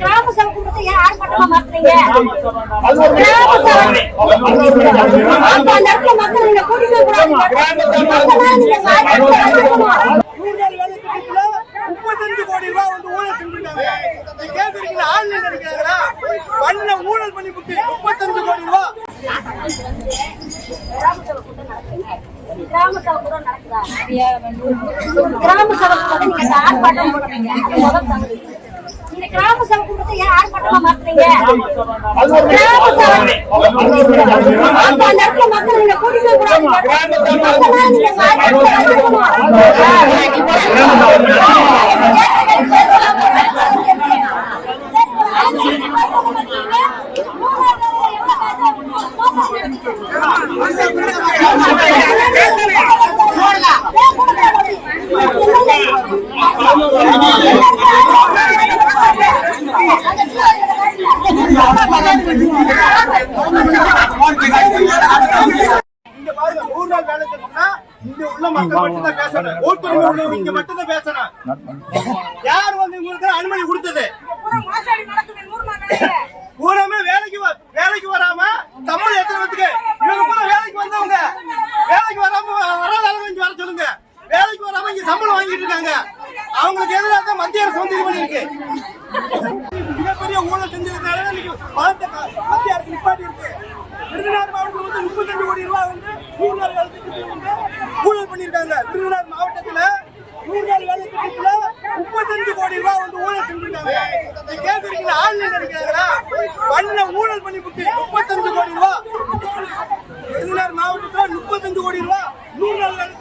கிராம சபை கூட்டத்தை ஏன் ஆர்ப்பாட்டமா மாத்துறீங்க? மக்கள் நீங்க கூட்டிட்டு கூடாது. 35 கோடி ரூபாய் வந்து ஊழல் செஞ்சிருக்காங்க. கேக்குறீங்களா? ஆன்லைன் இருக்கிறாங்களா? பண்ண ஊழல் பண்ணி விட்டு 35 கோடி ரூபாய். கிராம சபை கூட நடக்குதா? கிராம சபை கூட நீங்க ஆர்ப்பாட்டம் போடுறீங்க. இந்த கிராம சபை கூட்டத்தை ஏன் ஆர்ப்பாட்டமா மாத்துறீங்க? கிராம சபை மக்கள் நீங்க கூட்டிட்டு கூடாது. இங்க பாருங்க, 100 நாள் வேலை திட்டம்னா இங்க உள்ள மக்கள் மட்டும் தான் பேசணும். ஓட்டுநர் உள்ளவங்க இங்க மட்டும் தான் பேசணும். யார் வந்து உங்களுக்கு அனுமதி கொடுத்தது? பூராமே வேலைக்கு வராம சம்பளம் எத்தனை பேருக்கு? இவங்க பூரா வேலைக்கு வந்தவங்க. வேலைக்கு வராம வராத அளவு வர சொல்லுங்க. வேலைக்கு வராம இங்க சம்பளம் வாங்கிட்டு இருக்காங்க. அவங்களுக்கு எதிராக தான் மத்திய அரசு வந்து இது பண்ணிருக்கு. மிகப்பெரிய ஊழல் செஞ்சதுனால இன்னைக்கு பணத்தை மத்திய அரசு நிப்பாட்டி இருக்கு. விருதுநகர் மாவட்டத்தில் வந்து 35 கோடி ரூபாய் வந்து 100 நாள் வேலை திட்டத்தில் வந்து ஊழல் பண்ணியிருக்காங்க. விருதுநகர் மாவட்டத்தில் 100 நாள் வேலை திட்டத்தில் 35 கோடி ரூபாய் வந்து ஊழல் செஞ்சிருக்காங்க. கேக்குறீங்களா? ஆன்லைன் இருக்கிறாங்களா? பண்ண ஊழல் பண்ணி விட்டு 35 கோடி ரூபாய். விருதுநகர் மாவட்டத்தில் 35 கோடி ரூபாய் 100 நாள் வேலை